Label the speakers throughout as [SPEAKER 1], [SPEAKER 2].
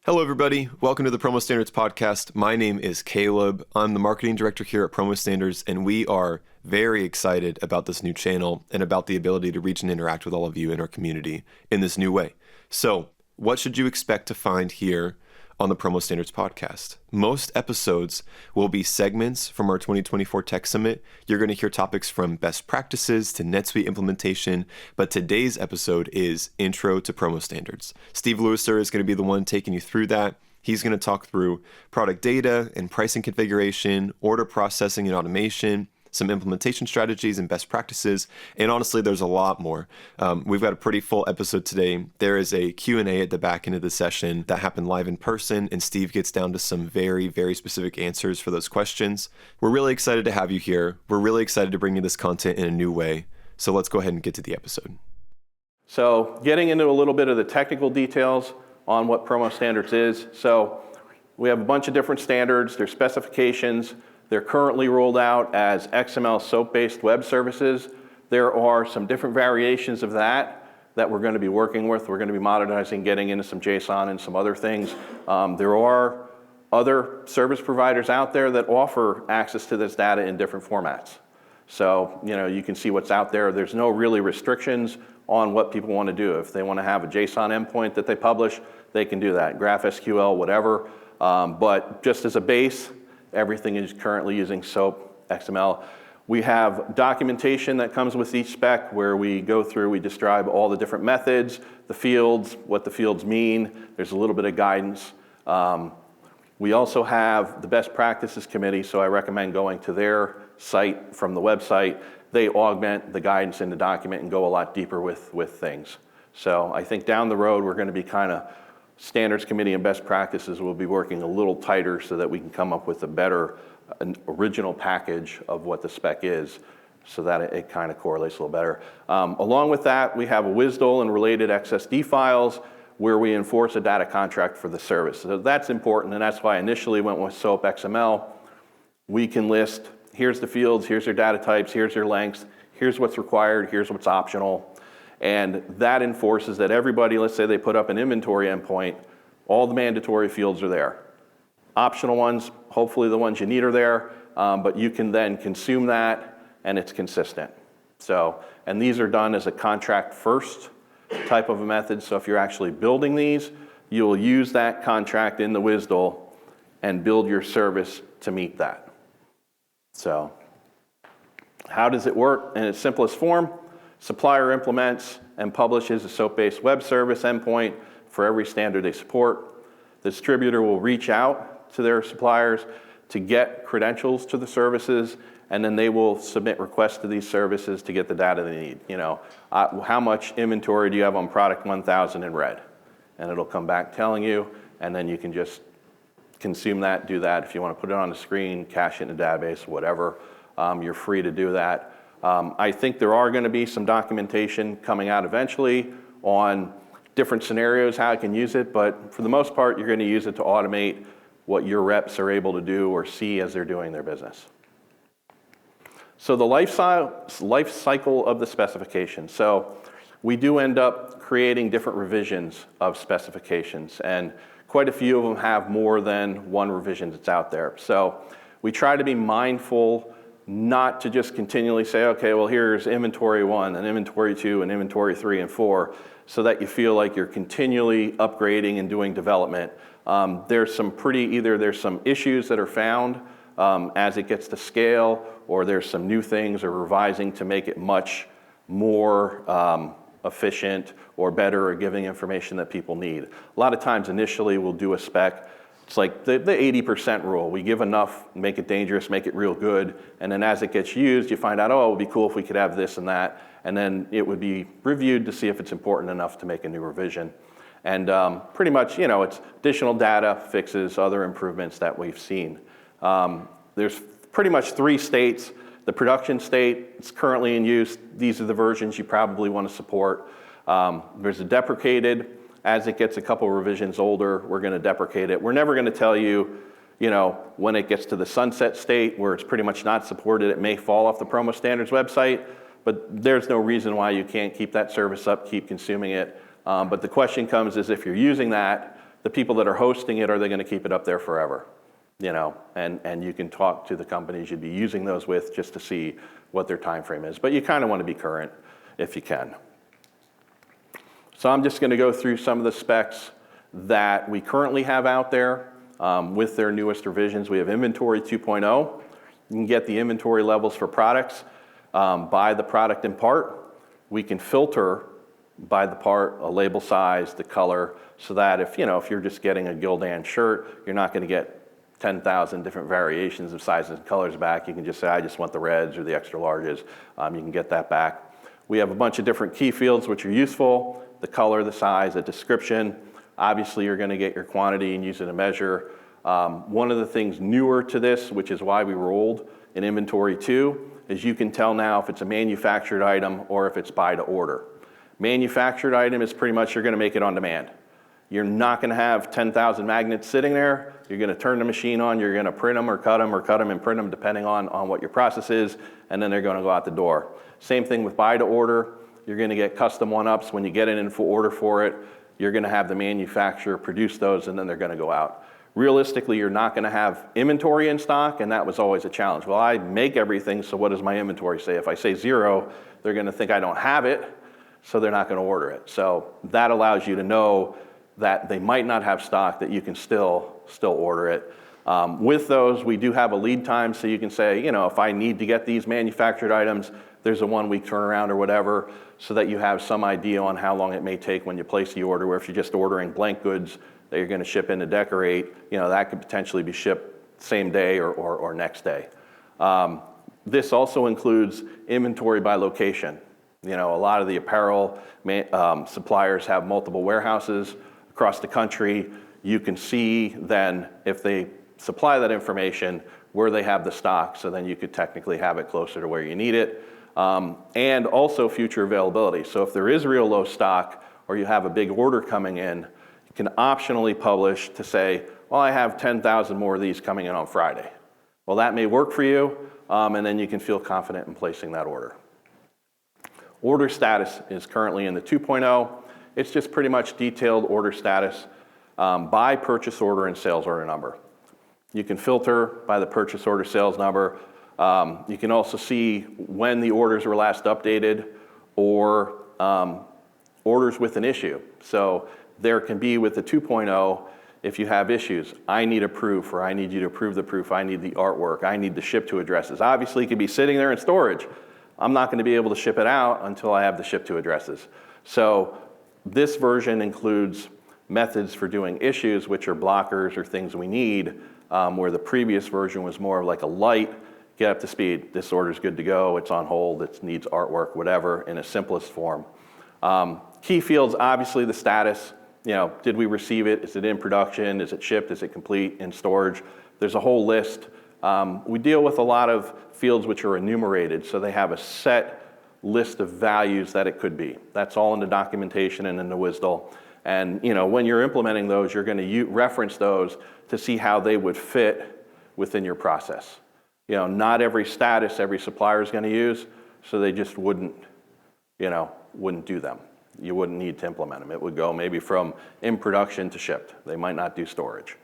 [SPEAKER 1] Hello, everybody. Welcome to the PromoStandards Podcast. My name is Caleb. I'm the marketing director here at PromoStandards, and we are very excited about this new channel and about the ability to reach and interact with all of you in our community in this new way. So, what should you expect to find here on the PromoStandards Podcast? Most episodes will be segments from our 2024 Tech Summit. You're going to hear topics from best practices to NetSuite implementation, but today's episode is Intro to PromoStandards. Steve Lewiser is going to be the one taking you through that. He's going to talk through product data and pricing configuration, order processing and automation, some implementation strategies and best practices, and honestly, there's a lot more. We've got a pretty full episode today. There is a Q&A at the back end of the session that happened live in person, and Steve gets down to some very, very specific answers for those questions. We're really excited to have you here. We're really excited to bring you this content in a new way. So let's go ahead and get to the episode.
[SPEAKER 2] So getting into a little bit of the technical details on what PromoStandards is. So we have a bunch of different standards, their specifications. They're currently rolled out as XML SOAP-based web services. There are some different variations of that we're going to be working with. We're going to be modernizing, getting into some JSON and some other things. There are other service providers out there that offer access to this data in different formats. So, you can see what's out there. There's no really restrictions on what people want to do. If they want to have a JSON endpoint that they publish, they can do that. GraphSQL, whatever. But just as a base, everything is currently using SOAP XML. We have documentation that comes with each spec where we go through, we describe all the different methods, the fields, what the fields mean. There's a little bit of guidance. We also have the best practices committee, so I recommend going to their site from the website. They augment the guidance in the document and go a lot deeper with things. So I think down the road, we're going to be kind of standards committee and best practices will be working a little tighter so that we can come up with a better original package of what the spec is so that it kind of correlates a little better. Along with that, we have a WSDL and related XSD files where we enforce a data contract for the service. So that's important, and that's why I initially went with SOAP XML. We can list, here's the fields, here's your data types, here's your lengths, here's what's required, here's what's optional. And that enforces that everybody, let's say they put up an inventory endpoint, all the mandatory fields are there. Optional ones, hopefully the ones you need are there, but you can then consume that and it's consistent. So, and these are done as a contract first type of a method. So if you're actually building these, you'll use that contract in the WSDL and build your service to meet that. So how does it work in its simplest form? Supplier implements and publishes a SOAP-based web service endpoint for every standard they support. The distributor will reach out to their suppliers to get credentials to the services, and then they will submit requests to these services to get the data they need. How much inventory do you have on product 1000 in red? And it'll come back telling you, and then you can just consume that, do that. If you want to put it on the screen, cache it in a database, whatever, you're free to do that. I think there are going to be some documentation coming out eventually on different scenarios, how I can use it, but for the most part, you're going to use it to automate what your reps are able to do or see as they're doing their business. So the life cycle of the specification. So we do end up creating different revisions of specifications, and quite a few of them have more than one revision that's out there. So we try to be mindful not to just continually say, okay, well, here's inventory 1 and inventory 2 and inventory 3 and 4, so that you feel like you're continually upgrading and doing development. There's some issues that are found as it gets to scale, or there's some new things or revising to make it much more efficient or better or giving information that people need. A lot of times initially we'll do a spec. It's like the 80% rule. We give enough, make it dangerous, make it real good, and then as it gets used, you find out, oh, it would be cool if we could have this and that, and then it would be reviewed to see if it's important enough to make a new revision. And pretty much, it's additional data, fixes, other improvements that we've seen. There's pretty much 3 states. The production state, it's currently in use. These are the versions you probably want to support. There's a deprecated. As it gets a couple revisions older, we're going to deprecate it. We're never going to tell you, when it gets to the sunset state where it's pretty much not supported, it may fall off the PromoStandards website, but there's no reason why you can't keep that service up, keep consuming it. But the question comes is if you're using that, the people that are hosting it, are they going to keep it up there forever? And you can talk to the companies you'd be using those with just to see what their time frame is. But you kind of want to be current if you can. So I'm just going to go through some of the specs that we currently have out there with their newest revisions. We have Inventory 2.0. You can get the inventory levels for products by the product and part. We can filter by the part, a label size, the color, so that if you're just getting a Gildan shirt, you're not going to get 10,000 different variations of sizes and colors back. You can just say, I just want the reds or the extra larges. You can get that back. We have a bunch of different key fields which are useful: the color, the size, the description. Obviously, you're going to get your quantity and use it to measure. One of the things newer to this, which is why we rolled in Inventory 2, is you can tell now if it's a manufactured item or if it's buy to order. Manufactured item is pretty much you're going to make it on demand. You're not going to have 10,000 magnets sitting there. You're going to turn the machine on, you're going to print them or cut them and print them depending on what your process is, and then they're going to go out the door. Same thing with buy to order. You're going to get custom one-ups. When you get an info order for it, you're going to have the manufacturer produce those, and then they're going to go out. Realistically, you're not going to have inventory in stock, and that was always a challenge. Well, I make everything, so what does my inventory say? If I say 0, they're going to think I don't have it, so they're not going to order it. So that allows you to know that they might not have stock, that you can still order it. With those, we do have a lead time, so you can say, if I need to get these manufactured items, there's a 1-week turnaround or whatever, so that you have some idea on how long it may take when you place the order, where if you're just ordering blank goods that you're going to ship in to decorate, that could potentially be shipped same day or next day. This also includes inventory by location. A lot of the apparel suppliers have multiple warehouses across the country. You can see then if they supply that information where they have the stock, so then you could technically have it closer to where you need it. And also future availability. So if there is real low stock or you have a big order coming in, you can optionally publish to say, well, I have 10,000 more of these coming in on Friday. Well, that may work for you, and then you can feel confident in placing that order. Order status is currently in the 2.0. It's just pretty much detailed order status by purchase order and sales order number. You can filter by the purchase order sales number. You can also see when the orders were last updated or orders with an issue. So there can be with the 2.0, if you have issues, I need a proof, or I need you to approve the proof, I need the artwork, I need the ship to addresses. Obviously, it could be sitting there in storage. I'm not going to be able to ship it out until I have the ship to addresses. So this version includes methods for doing issues, which are blockers or things we need, where the previous version was more like a light, get up to speed, this order's good to go, it's on hold, it needs artwork, whatever, in its simplest form. Key fields, obviously the status, did we receive it? Is it in production? Is it shipped? Is it complete? In storage? There's a whole list. We deal with a lot of fields which are enumerated, so they have a set list of values that it could be. That's all in the documentation and in the WSDL. And when you're implementing those, you're going to reference those to see how they would fit within your process. Not every status every supplier is going to use, so they just wouldn't do them. You wouldn't need to implement them. It would go maybe from in production to shipped. They might not do storage.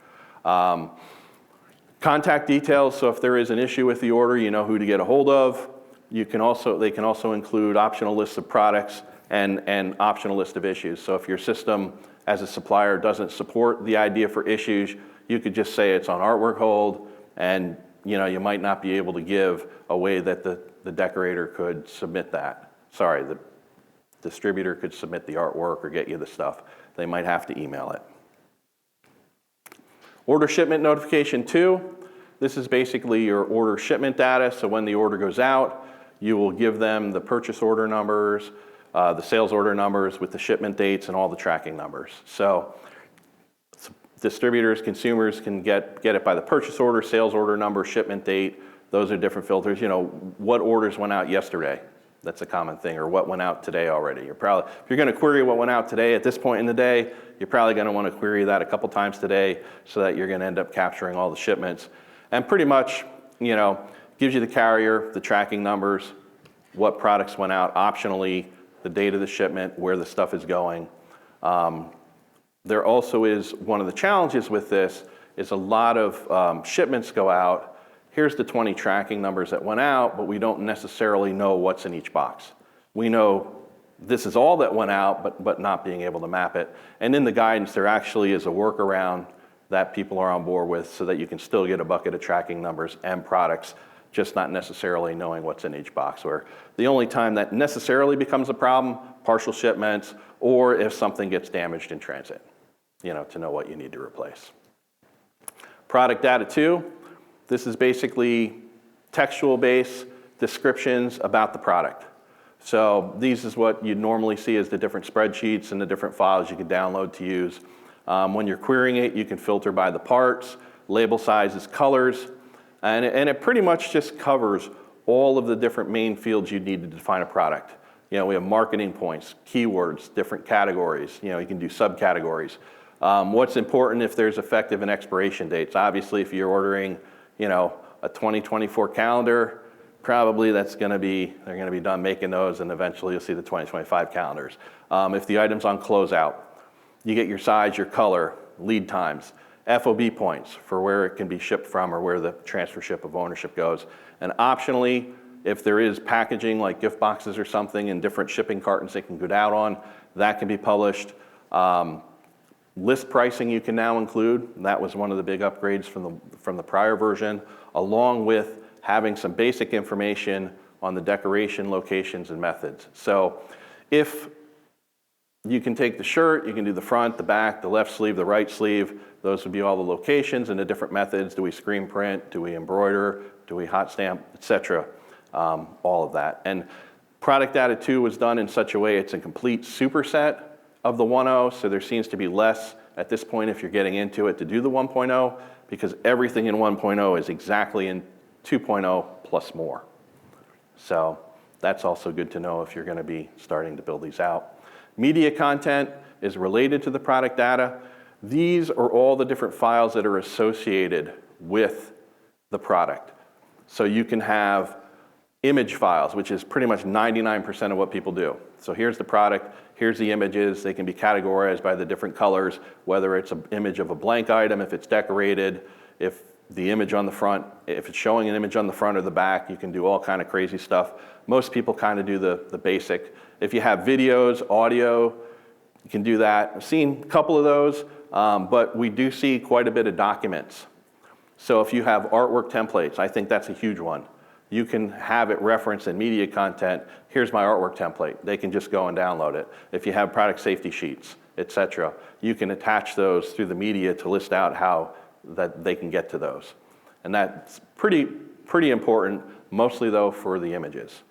[SPEAKER 2] Contact details, so if there is an issue with the order, you know who to get a hold of. They can also include optional lists of products and optional list of issues. So if your system as a supplier doesn't support the idea for issues, you could just say it's on artwork hold, and you might not be able to give a way that the decorator could submit that. Sorry, the distributor could submit the artwork or get you the stuff. They might have to email it. Order shipment notification 2. This is basically your order shipment data. So when the order goes out, you will give them the purchase order numbers, the sales order numbers with the shipment dates and all the tracking numbers. So distributors, consumers can get it by the purchase order, sales order number, shipment date. Those are different filters. What orders went out yesterday? That's a common thing, or what went out today already. If you're going to query what went out today at this point in the day, you're probably going to want to query that a couple times today so that you're going to end up capturing all the shipments. And pretty much, gives you the carrier, the tracking numbers, what products went out, optionally, the date of the shipment, where the stuff is going. there also is one of the challenges with this is a lot of shipments go out. Here's the 20 tracking numbers that went out, but we don't necessarily know what's in each box. We know this is all that went out, but not being able to map it. And in the guidance, there actually is a workaround that people are on board with so that you can still get a bucket of tracking numbers and products, just not necessarily knowing what's in each box. Where the only time that necessarily becomes a problem, partial shipments, or if something gets damaged in transit, to know what you need to replace. Product data 2, this is basically textual-based descriptions about the product. So these is what you'd normally see as the different spreadsheets and the different files you can download to use. When you're querying it, you can filter by the parts, label sizes, colors, and it pretty much just covers all of the different main fields you need to define a product. We have marketing points, keywords, different categories. You can do subcategories. What's important if there's effective and expiration dates. Obviously, if you're ordering, a 2024 calendar, probably they're going to be done making those, and eventually you'll see the 2025 calendars. If the item's on closeout, you get your size, your color, lead times, FOB points for where it can be shipped from or where the transfership of ownership goes. And optionally, if there is packaging like gift boxes or something in different shipping cartons they can go out on, that can be published. List pricing you can now include. That was one of the big upgrades from the prior version, along with having some basic information on the decoration, locations, and methods. So if you can take the shirt, you can do the front, the back, the left sleeve, the right sleeve. Those would be all the locations and the different methods. Do we screen print? Do we embroider? Do we hot stamp, etc.? All of that. And product data 2 was done in such a way it's a complete superset of the 1.0, so there seems to be less at this point if you're getting into it to do the 1.0, because everything in 1.0 is exactly in 2.0 plus more. So that's also good to know if you're going to be starting to build these out. Media content is related to the product data. These are all the different files that are associated with the product. So you can have image files, which is pretty much 99% of what people do. So here's the product, here's the images. They can be categorized by the different colors, whether it's an image of a blank item, if it's decorated, if the image on the front, if it's showing an image on the front or the back, you can do all kind of crazy stuff. Most people kind of do the basic. If you have videos, audio, you can do that. I've seen a couple of those, but we do see quite a bit of documents. So if you have artwork templates, I think that's a huge one. You can have it referenced in media content. Here's my artwork template. They can just go and download it. If you have product safety sheets, etc., you can attach those through the media to list out how that they can get to those. And that's pretty important, mostly though for the images.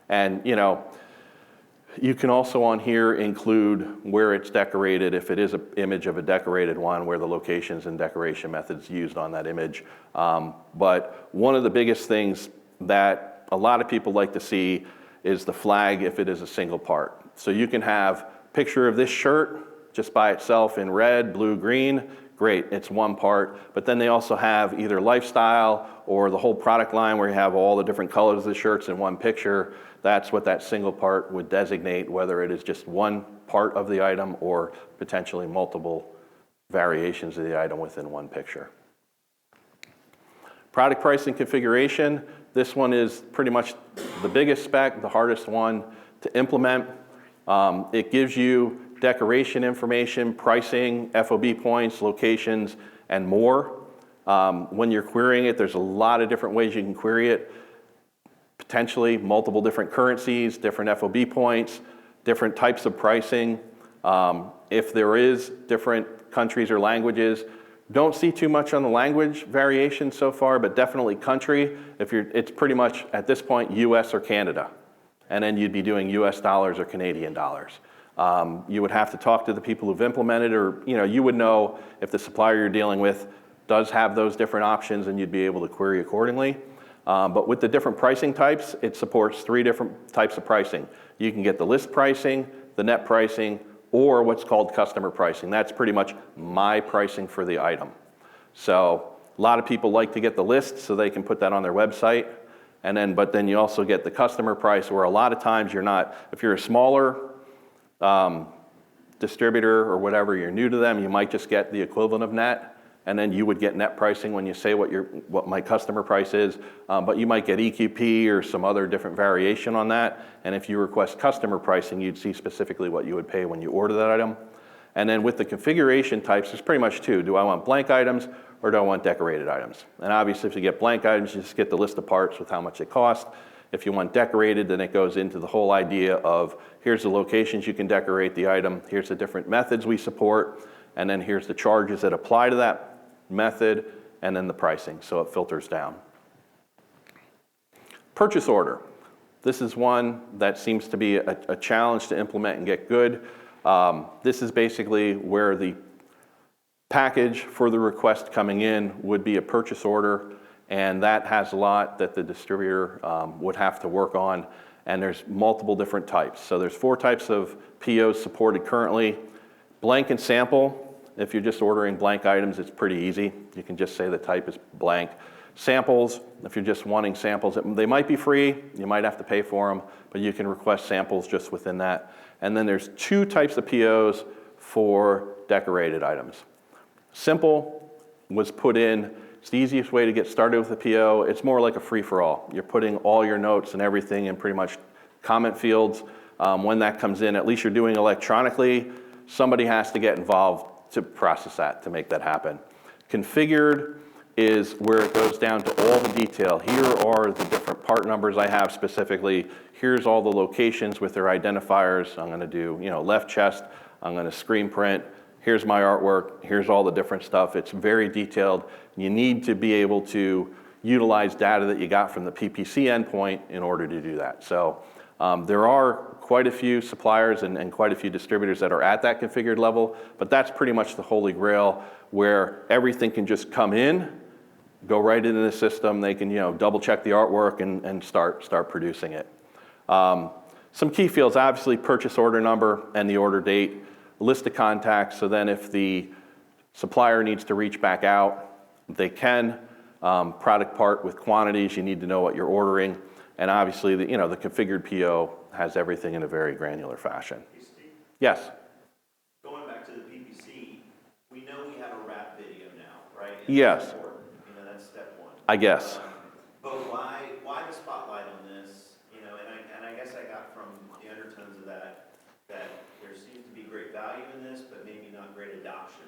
[SPEAKER 2] And you can also on here include where it's decorated, if it is an image of a decorated one, where the locations and decoration methods used on that image. But one of the biggest things that a lot of people like to see is the flag if it is a single part. So you can have a picture of this shirt just by itself in red, blue, green. Great, it's one part. But then they also have either lifestyle or the whole product line where you have all the different colors of the shirts in one picture. That's what that single part would designate, whether it is just one part of the item or potentially multiple variations of the item within one picture. Product pricing configuration. This one is pretty much the biggest spec, the hardest one to implement. It gives you decoration information, pricing, FOB points, locations, and more. When you're querying it, there's a lot of different ways you can query it. Potentially multiple different currencies, different FOB points, different types of pricing. If there is different countries or languages, don't see too much on the language variation so far, but definitely country. It's pretty much at this point US or Canada, and then you'd be doing US dollars or Canadian dollars. You would have to talk to the people who've implemented, or you would know if the supplier you're dealing with does have those different options, and you'd be able to query accordingly. But with the different pricing types, it supports 3 different types of pricing. You can get the list pricing, the net pricing, or what's called customer pricing. That's pretty much my pricing for the item. So a lot of people like to get the list so they can put that on their website. But then you also get the customer price, where a lot of times you're not, if you're a smaller distributor or whatever, you're new to them, you might just get the equivalent of net, and then you would get net pricing when you say what my customer price is, but you might get EQP or some other different variation on that, and if you request customer pricing, you'd see specifically what you would pay when you order that item. And then with the configuration types, there's pretty much two. Do I want blank items or do I want decorated items? And obviously if you get blank items, you just get the list of parts with how much they cost. If you want decorated, then it goes into the whole idea of here's the locations you can decorate the item, here's the different methods we support, and then here's the charges that apply to that method, and then the pricing, so it filters down. Purchase order. This is one that seems to be a challenge to implement and get good. This is basically where the package for the request coming in would be a purchase order, and that has a lot that the distributor would have to work on, and there's multiple different types. So there's 4 types of POs supported currently. Blank and sample. If you're just ordering blank items, it's pretty easy. You can just say the type is blank. Samples, if you're just wanting samples, they might be free, you might have to pay for them, but you can request samples just within that. And then there's 2 types of POs for decorated items. Simple was put in, it's the easiest way to get started with a PO. It's more like a free-for-all. You're putting all your notes and everything in pretty much comment fields. When that comes in, at least you're doing electronically. Somebody has to get involved to process that, to make that happen. Configured is where it goes down to all the detail. Here are the different part numbers I have specifically. Here's all the locations with their identifiers. I'm gonna do, left chest. I'm gonna screen print. Here's my artwork. Here's all the different stuff. It's very detailed. You need to be able to utilize data that you got from the PPC endpoint in order to do that. So there are quite a few suppliers and quite a few distributors that are at that configured level, but that's pretty much the holy grail where everything can just come in, go right into the system. They can double check the artwork and start producing it. Some key fields, obviously purchase order number and the order date, list of contacts, so then if the supplier needs to reach back out, they can. Product part with quantities, you need to know what you're ordering, and obviously the configured PO has everything in a very granular fashion.
[SPEAKER 3] Hey, Steve,
[SPEAKER 2] Yes?
[SPEAKER 3] going back to the PPC, we know we have a rap video now, right? And
[SPEAKER 2] Yes.
[SPEAKER 3] that's important. That's step one.
[SPEAKER 2] I guess.
[SPEAKER 3] But why the spotlight on this? And I guess I got from the undertones of that there seems to be great value in this, but maybe not great adoption.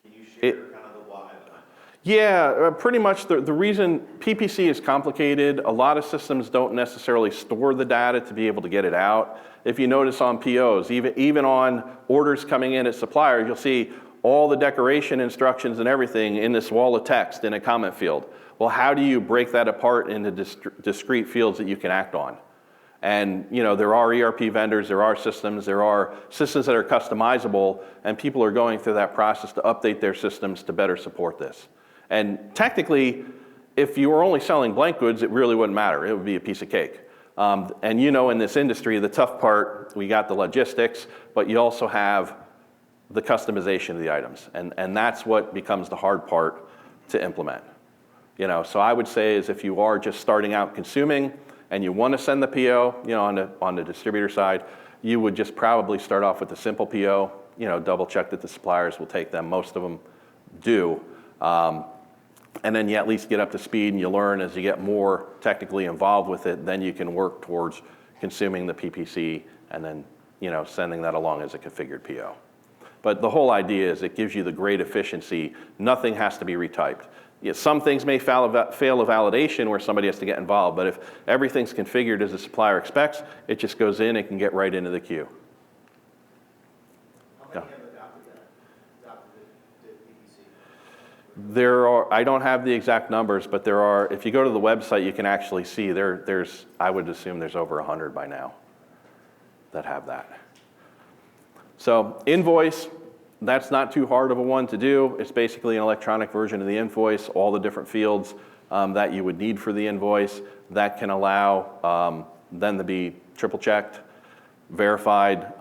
[SPEAKER 3] Can you share kind of the why behind it?
[SPEAKER 2] Yeah, pretty much the reason PPC is complicated, a lot of systems don't necessarily store the data to be able to get it out. If you notice on POs, even on orders coming in at suppliers, you'll see all the decoration instructions and everything in this wall of text in a comment field. Well, how do you break that apart into discrete fields that you can act on? And there are ERP vendors, there are systems that are customizable, and people are going through that process to update their systems to better support this. And technically, if you were only selling blank goods, it really wouldn't matter. It would be a piece of cake. And in this industry, the tough part, we got the logistics, but you also have the customization of the items. And that's what becomes the hard part to implement. So I would say is if you are just starting out consuming and you want to send the PO, on the distributor side, you would just probably start off with a simple PO, double check that the suppliers will take them. Most of them do. And then you at least get up to speed and you learn as you get more technically involved with it, then you can work towards consuming the PPC and then, sending that along as a configured PO. But the whole idea is it gives you the great efficiency. Nothing has to be retyped. Some things may fail a validation where somebody has to get involved, but if everything's configured as the supplier expects, it just goes in and can get right into the queue.
[SPEAKER 3] How many have adopted the PPC?
[SPEAKER 2] There are, I don't have the exact numbers, but there are, if you go to the website, you can actually see there's, I would assume there's over 100 by now that have that. So invoice, that's not too hard of a one to do. It's basically an electronic version of the invoice, all the different fields that you would need for the invoice. That can allow then to be triple checked, verified,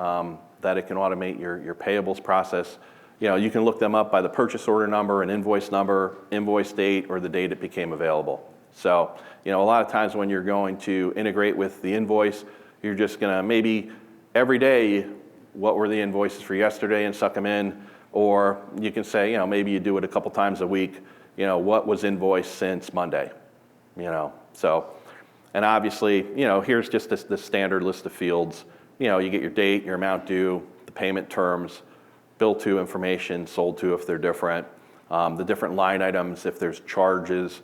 [SPEAKER 2] that it can automate your payables process. You can look them up by the purchase order number, invoice date, or the date it became available. So, a lot of times when you're going to integrate with the invoice, you're just gonna maybe every day what were the invoices for yesterday and suck them in, or you can say, maybe you do it a couple times a week, what was invoiced since Monday, so, and obviously, here's just the standard list of fields. You get your date, your amount due, the payment terms, bill to information, sold to if they're different, the different line items if there's charges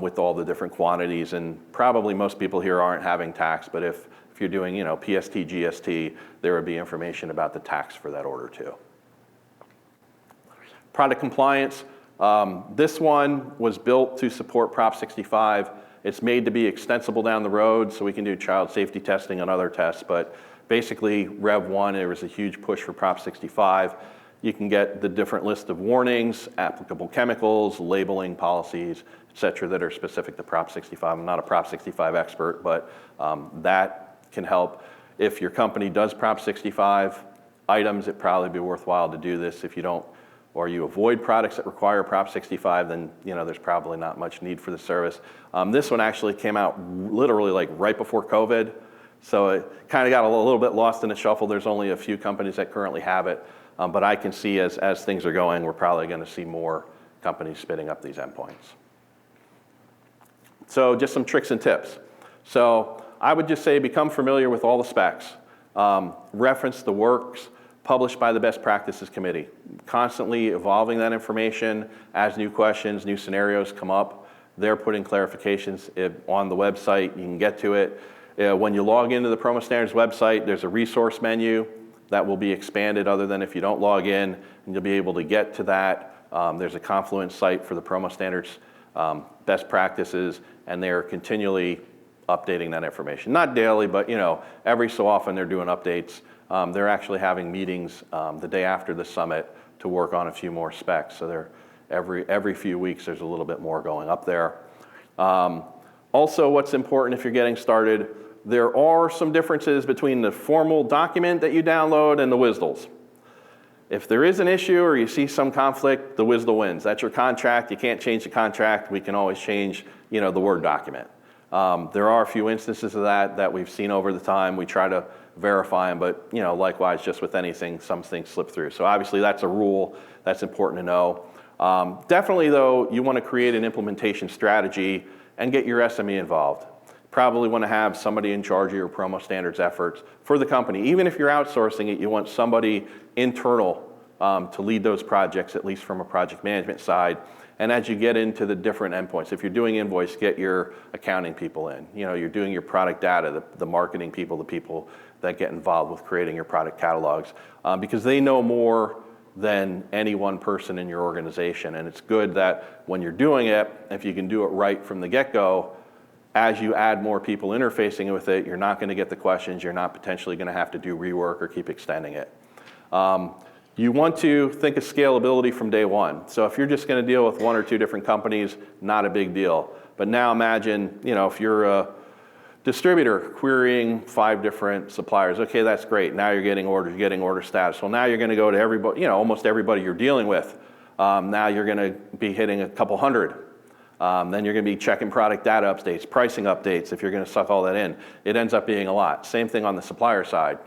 [SPEAKER 2] with all the different quantities, and probably most people here aren't having tax, but if you're doing, PST, GST, there would be information about the tax for that order too. Product compliance, this one was built to support Prop 65. It's made to be extensible down the road, so we can do child safety testing and other tests, but basically Rev 1, there was a huge push for Prop 65. You can get the different list of warnings, applicable chemicals, labeling policies, et cetera, that are specific to Prop 65. I'm not a Prop 65 expert, but that can help. If your company does Prop 65 items, it'd probably be worthwhile to do this. If you don't, or you avoid products that require Prop 65, then there's probably not much need for the service. This one actually came out literally like right before COVID, so it kind of got a little bit lost in the shuffle. There's only a few companies that currently have it, but I can see as things are going, we're probably going to see more companies spinning up these endpoints. So just some tricks and tips. So I would just say become familiar with all the specs. Reference the works published by the Best Practices Committee. Constantly evolving that information as new questions, new scenarios come up. They're putting clarifications on the website. You can get to it. When you log into the PromoStandards website, there's a resource menu that will be expanded other than if you don't log in, and you'll be able to get to that. There's a Confluence site for the PromoStandards best practices, and they're continually updating that information. Not daily, but every so often they're doing updates. They're actually having meetings the day after the summit to work on a few more specs. So they're every few weeks there's a little bit more going up there. Also, what's important if you're getting started, there are some differences between the formal document that you download and the WSDLs. If there is an issue or you see some conflict, the WSDL wins. That's your contract. You can't change the contract. We can always change the Word document. There are a few instances of that we've seen over the time. We try to verify them, but likewise, just with anything, some things slip through. So obviously that's a rule that's important to know. Definitely though, you want to create an implementation strategy and get your SME involved. Probably want to have somebody in charge of your PromoStandards efforts for the company. Even if you're outsourcing it, you want somebody internal to lead those projects, at least from a project management side. And as you get into the different endpoints, if you're doing invoice, get your accounting people in. You're doing your product data, the marketing people, the people that get involved with creating your product catalogs, because they know more than any one person in your organization. And it's good that when you're doing it, if you can do it right from the get-go, as you add more people interfacing with it, you're not going to get the questions. You're not potentially going to have to do rework or keep extending it. You want to think of scalability from day one. So if you're just going to deal with one or two different companies, not a big deal. But now imagine, if you're a distributor querying 5 different suppliers, okay, that's great. Now you're getting orders, you're getting order status. Well, now you're going to go to everybody, almost everybody you're dealing with. Now you're going to be hitting a couple hundred. Then you're going to be checking product data updates, pricing updates, if you're going to suck all that in. It ends up being a lot. Same thing on the supplier side.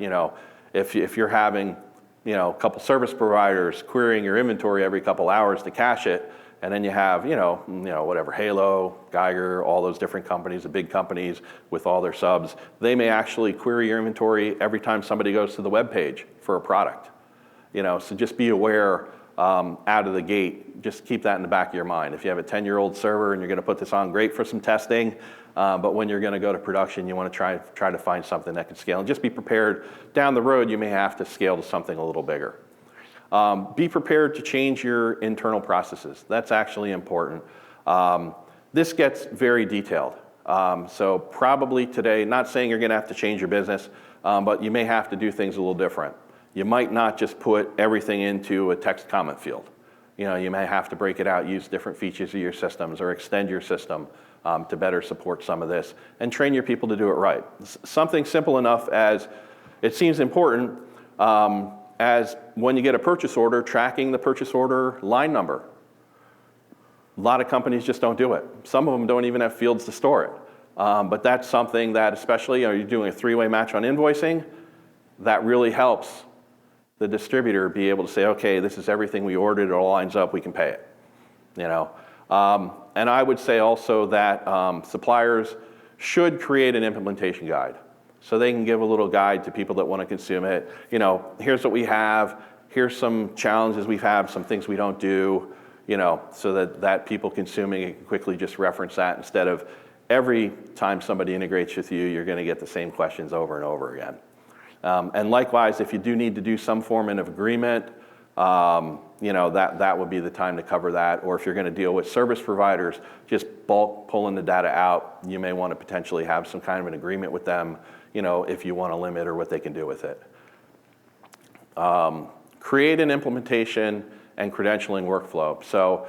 [SPEAKER 2] If you're having a couple service providers querying your inventory every couple hours to cache it, and then you have, whatever, Halo, Geiger, all those different companies, the big companies with all their subs, they may actually query your inventory every time somebody goes to the web page for a product. So just be aware out of the gate, just keep that in the back of your mind. If you have a 10-year-old server and you're going to put this on, great for some testing, but when you're going to go to production, you want to try to find something that can scale. And just be prepared. Down the road, you may have to scale to something a little bigger. Be prepared to change your internal processes. That's actually important. This gets very detailed. So probably today, not saying you're going to have to change your business, but you may have to do things a little different. You might not just put everything into a text comment field. You may have to break it out, use different features of your systems, or extend your system to better support some of this, and train your people to do it right. Something simple enough as, it seems important, as when you get a purchase order, tracking the purchase order line number. A lot of companies just don't do it. Some of them don't even have fields to store it. But that's something that, especially you're doing a 3-way match on invoicing, that really helps the distributor be able to say, okay, this is everything we ordered, it all lines up, we can pay it. And I would say also that suppliers should create an implementation guide. So they can give a little guide to people that want to consume it. Here's what we have, here's some challenges we've had, some things we don't do, so that people consuming it can quickly just reference that instead of every time somebody integrates with you, you're going to get the same questions over and over again. And likewise, if you do need to do some form of agreement, that would be the time to cover that. Or if you're going to deal with service providers, just bulk pulling the data out, you may want to potentially have some kind of an agreement with them, if you want to limit or what they can do with it. Create an implementation and credentialing workflow. So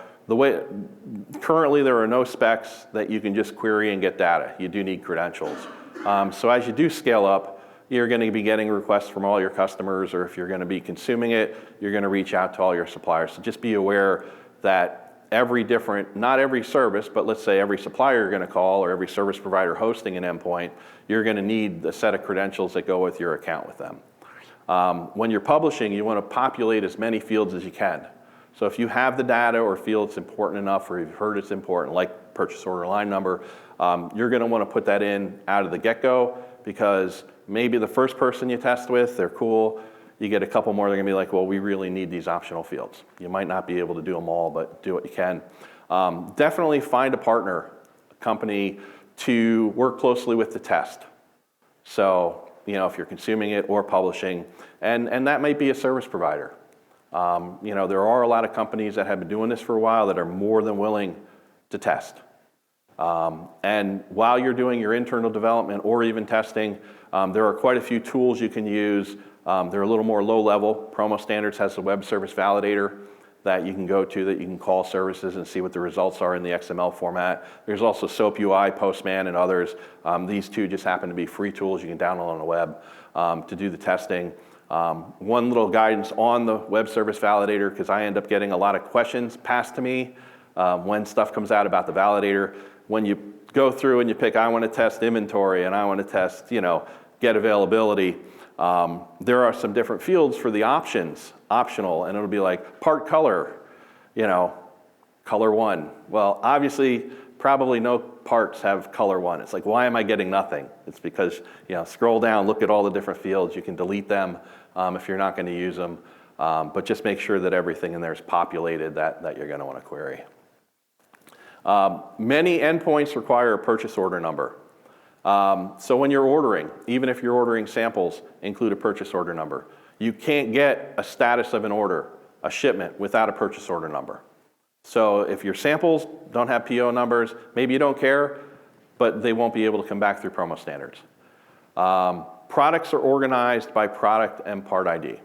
[SPEAKER 2] currently there are no specs that you can just query and get data. You do need credentials. So as you do scale up, you're going to be getting requests from all your customers, or if you're going to be consuming it, you're going to reach out to all your suppliers. So just be aware that not every service, but let's say every supplier you're going to call or every service provider hosting an endpoint, you're going to need a set of credentials that go with your account with them. When you're publishing, you want to populate as many fields as you can. So if you have the data or feel it's important enough, or you've heard it's important, like purchase order line number, you're going to want to put that in out of the get-go, because maybe the first person you test with, they're cool. You get a couple more, they're going to be like, well, we really need these optional fields. You might not be able to do them all, but do what you can. Definitely find a partner, a company, to work closely with the test. So, if you're consuming it or publishing, and that might be a service provider. There are a lot of companies that have been doing this for a while that are more than willing to test. And while you're doing your internal development or even testing, there are quite a few tools you can use. They're a little more low level. PromoStandards has a web service validator that you can go to, that you can call services and see what the results are in the XML format. There's also SOAP UI, Postman, and others. These two just happen to be free tools you can download on the web to do the testing. One little guidance on the web service validator, because I end up getting a lot of questions passed to me when stuff comes out about the validator. When you go through and you pick, I want to test inventory and I want to test, get availability, there are some different fields for the optional, and it'll be like part color, color 1. Well, obviously, probably no parts have color 1. It's like, why am I getting nothing? It's because, scroll down, look at all the different fields. You can delete them if you're not going to use them, but just make sure that everything in there is populated that you're going to want to query. Many endpoints require a purchase order number. So when you're ordering, even if you're ordering samples, include a purchase order number. You can't get a status of an order, a shipment, without a purchase order number. So if your samples don't have PO numbers, maybe you don't care, but they won't be able to come back through PromoStandards. Products are organized by product and part ID.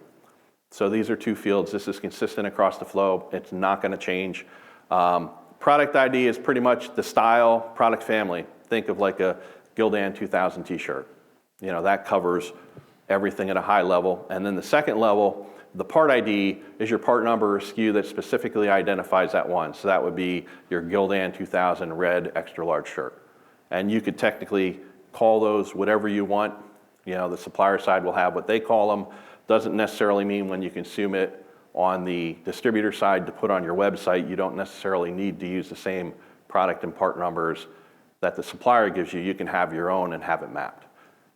[SPEAKER 2] So these are two fields. This is consistent across the flow. It's not going to change. Product ID is pretty much the style, product family. Think of like a Gildan 2000 t-shirt. That covers everything at a high level. And then the second level, the part ID, is your part number or SKU that specifically identifies that one. So that would be your Gildan 2000 red extra large shirt. And you could technically call those whatever you want. The supplier side will have what they call them. Doesn't necessarily mean when you consume it on the distributor side to put on your website, you don't necessarily need to use the same product and part numbers that the supplier gives you. You can have your own and have it mapped,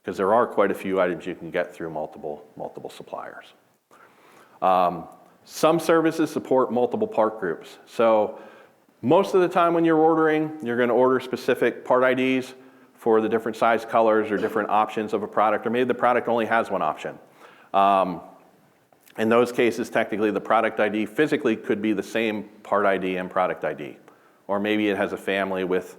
[SPEAKER 2] because there are quite a few items you can get through multiple suppliers. Some services support multiple part groups. So most of the time when you're ordering, you're going to order specific part IDs for the different size colors or different options of a product, or maybe the product only has one option. In those cases, technically the product ID physically could be the same part ID and product ID. Or maybe it has a family with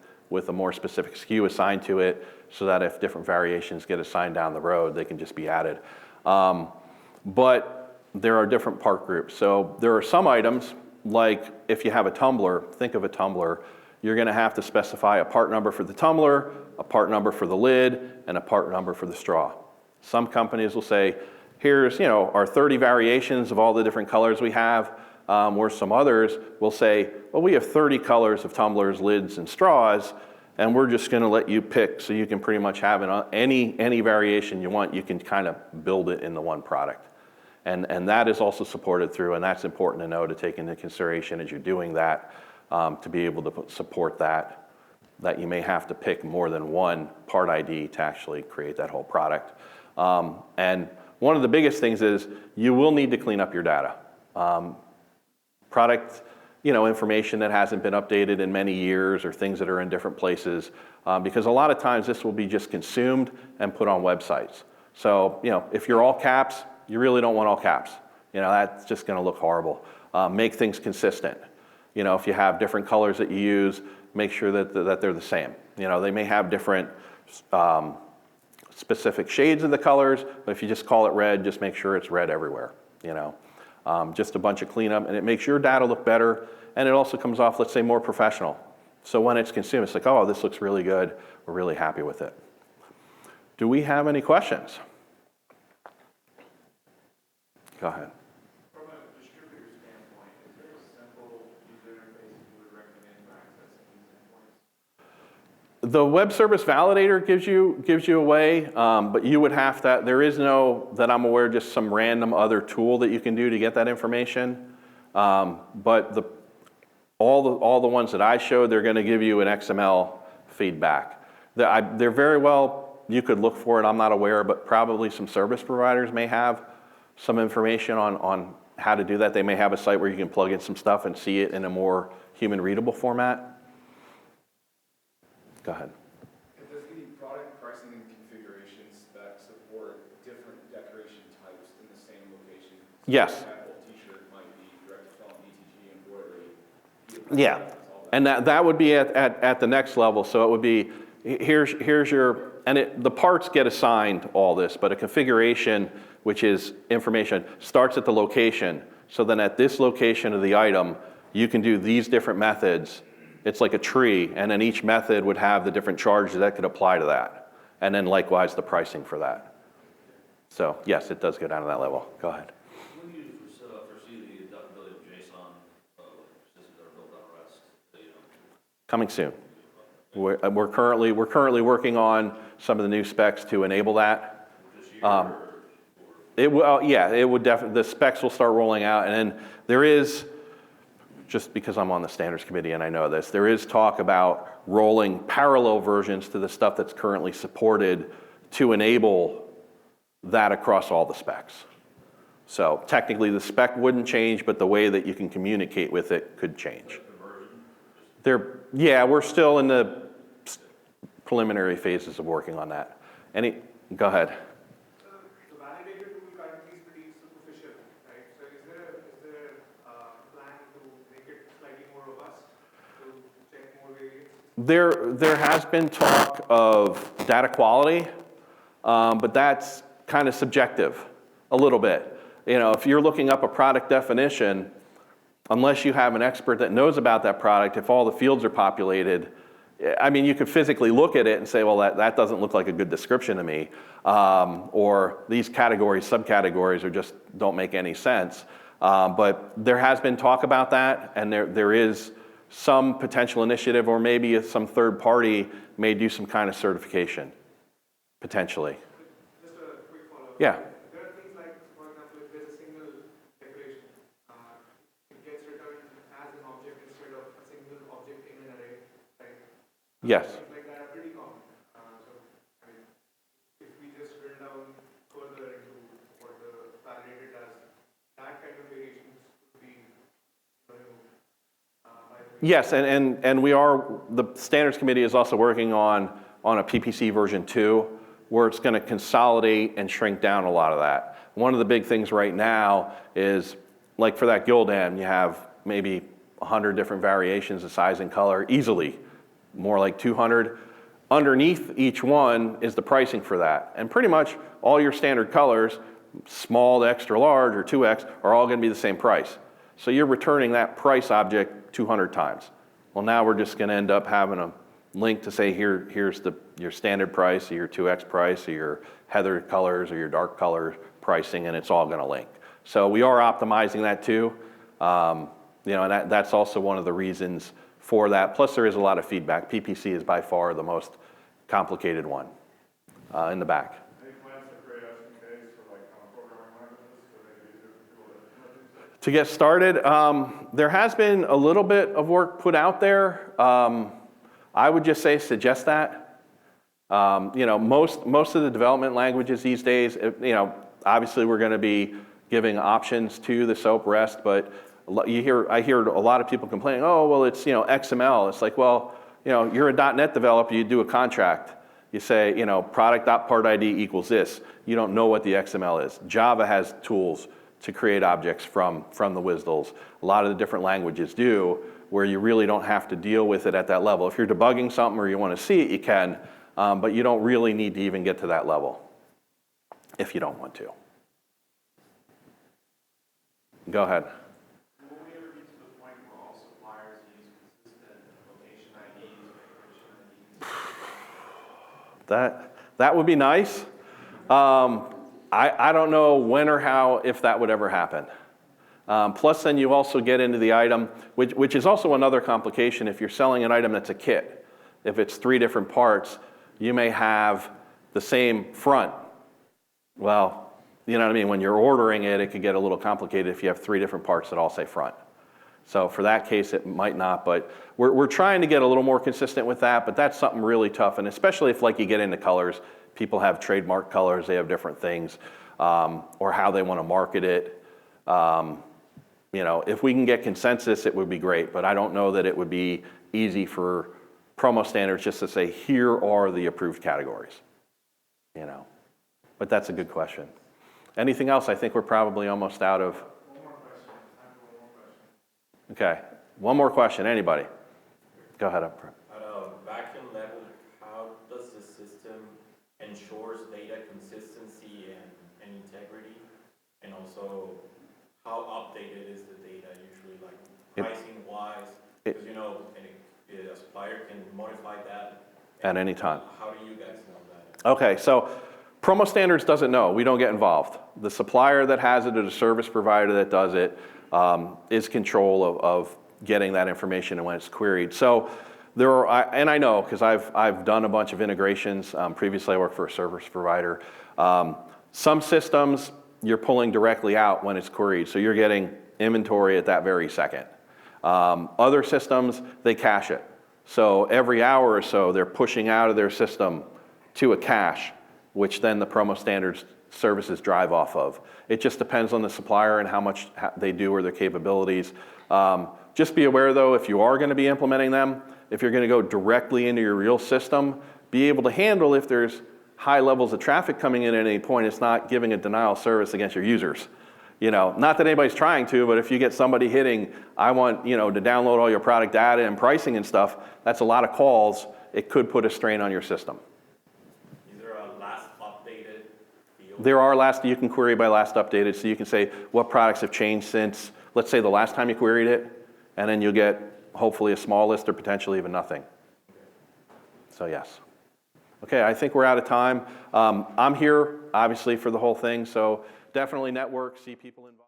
[SPEAKER 2] a more specific SKU assigned to it, so that if different variations get assigned down the road, they can just be added. But there are different part groups. So there are some items, like if you have a tumbler, think of a tumbler, you're going to have to specify a part number for the tumbler, a part number for the lid, and a part number for the straw. Some companies will say, here's our 30 variations of all the different colors we have, or some others will say, well, we have 30 colors of tumblers, lids, and straws, and we're just going to let you pick, so you can pretty much have any variation you want. You can kind of build it into one product. And that is also supported through, and that's important to know to take into consideration as you're doing that, to be able to support that you may have to pick more than one part ID to actually create that whole product. And one of the biggest things is you will need to clean up your data. Product, information that hasn't been updated in many years or things that are in different places, because a lot of times this will be just consumed and put on websites. So, if you're all caps, you really don't want all caps. That's just going to look horrible. Make things consistent. If you have different colors that you use, make sure that they're the same. They may have different specific shades of the colors, but if you just call it red, just make sure it's red everywhere. Just a bunch of cleanup, and it makes your data look better, and it also comes off, let's say, more professional. So when it's consumed, it's like, oh, this looks really good. We're really happy with it. Do we have any questions? Go ahead.
[SPEAKER 4] From a distributor standpoint, is there a simple user interface you would recommend for accessing these endpoints?
[SPEAKER 2] The web service validator gives you a way, but you would have to. There is no, that I'm aware, just some random other tool that you can do to get that information. But all the ones that I showed, they're going to give you an XML feedback. They're very well. You could look for it. I'm not aware, but probably some service providers may have some information on how to do that. They may have a site where you can plug in some stuff and see it in a more human readable format. Go ahead.
[SPEAKER 4] If there's any product pricing and configurations that support different decoration types in the same location.
[SPEAKER 2] Yes.
[SPEAKER 4] For example, t-shirt might be direct to film, DTG, embroidery.
[SPEAKER 2] Yeah. And that would be at the next level. So it would be, here's your, and the parts get assigned all this, but a configuration, which is information, starts at the location. So then at this location of the item, you can do these different methods. It's like a tree, and then each method would have the different charges that could apply to that. And then likewise the pricing for that. So yes, it does go down to that level. Go ahead.
[SPEAKER 5] When do you foresee the adaptability of JSON systems that are built on REST?
[SPEAKER 2] Coming soon. We're currently working on some of the new specs to enable that.
[SPEAKER 5] This year?
[SPEAKER 2] It would definitely. The specs will start rolling out, and then there is, just because I'm on the standards committee and I know this, there is talk about rolling parallel versions to the stuff that's currently supported to enable that across all the specs. So technically the spec wouldn't change, but the way that you can communicate with it could change. We're still in the preliminary phases of working on that. Go ahead.
[SPEAKER 4] The validator tool currently is pretty superficial, right? So is there a plan to make it slightly more robust, to check more variants?
[SPEAKER 2] There has been talk of data quality, but that's kind of subjective a little bit. If you're looking up a product definition, unless you have an expert that knows about that product, if all the fields are populated, you could physically look at it and say, well, that doesn't look like a good description to me, or these categories, subcategories, just don't make any sense. But there has been talk about that, and there is some potential initiative, or maybe some third party may do some kind of certification, potentially.
[SPEAKER 4] Just a quick follow-up.
[SPEAKER 2] Yeah.
[SPEAKER 4] There are things like, for example, if there's a single decoration, it gets returned as an object instead of a single object in an array, right?
[SPEAKER 2] Yes.
[SPEAKER 4] Things like that are pretty common. If we just drill down further into what the validator does, that kind of variations could be removed.
[SPEAKER 2] Yes, and the standards committee is also working on a PPC version 2, where it's going to consolidate and shrink down a lot of that. One of the big things right now is, like for that Gildan, you have maybe 100 different variations of size and color, easily, more like 200. Underneath each one is the pricing for that. And pretty much all your standard colors, small to extra large or 2X, are all going to be the same price. So you're returning that price object 200 times. Well, now we're just going to end up having a link to say, here's your standard price, or your 2X price, or your heather colors, or your dark color pricing, and it's all going to link. So we are optimizing that too. And that's also one of the reasons for that. Plus, there is a lot of feedback. PPC is by far the most complicated one in the back.
[SPEAKER 4] Any plans to create SDKs for like programming languages?
[SPEAKER 2] To get started, there has been a little bit of work put out there. I would just say suggest that. Most of the development languages these days, obviously we're going to be giving options to the SOAP REST, but I hear a lot of people complaining, oh, well, it's XML. It's like, well, you're a .NET developer, you do a contract. You say, product.part_id equals this. You don't know what the XML is. Java has tools to create objects from the WSDLs. A lot of the different languages do, where you really don't have to deal with it at that level. If you're debugging something or you want to see it, you can, but you don't really need to even get to that level if you don't want to. Go ahead.
[SPEAKER 4] Will we ever get to the point where all suppliers use consistent location IDs or location IDs?
[SPEAKER 2] That would be nice. I don't know when or how, if that would ever happen. Plus then you also get into the item, which is also another complication. If you're selling an item that's a kit, if it's 3 different parts, you may have the same front. Well, you know what I mean? When you're ordering it, it could get a little complicated if you have 3 different parts that all say front. So for that case, it might not, but we're trying to get a little more consistent with that, but that's something really tough, and especially if you get into colors. People have trademark colors, they have different things, or how they want to market it. If we can get consensus, it would be great, but I don't know that it would be easy for PromoStandards just to say, here are the approved categories. But that's a good question. Anything else? I think we're probably almost out of.
[SPEAKER 4] One more question. Time for one more question.
[SPEAKER 2] Okay, one more question, anybody? Go ahead up front.
[SPEAKER 6] At a vacuum level, how does the system ensures data consistency and integrity? And also, how updated is the data usually, pricing-wise? Because, a supplier can modify that.
[SPEAKER 2] At any time.
[SPEAKER 6] How do you guys know that?
[SPEAKER 2] Okay, so PromoStandards doesn't know. We don't get involved. The supplier that has it or the service provider that does it is control of getting that information and when it's queried. So there are, and I know because I've done a bunch of integrations. Previously, I worked for a service provider. Some systems you're pulling directly out when it's queried, so you're getting inventory at that very second. Other systems, they cache it. So every hour or so, they're pushing out of their system to a cache, which then the PromoStandards services drive off of. It just depends on the supplier and how much they do or their capabilities. Just be aware though, if you are going to be implementing them, if you're going to go directly into your real system, be able to handle if there's high levels of traffic coming in at any point. It's not giving a denial of service against your users. Not that anybody's trying to, but if you get somebody hitting, I want to download all your product data and pricing and stuff, that's a lot of calls. It could put a strain on your system.
[SPEAKER 6] Is there a last updated field?
[SPEAKER 2] There are you can query by last updated, so you can say what products have changed since, let's say the last time you queried it, and then you'll get hopefully a small list or potentially even nothing. So yes. Okay, I think we're out of time. I'm here, obviously, for the whole thing, so definitely network, see people involved.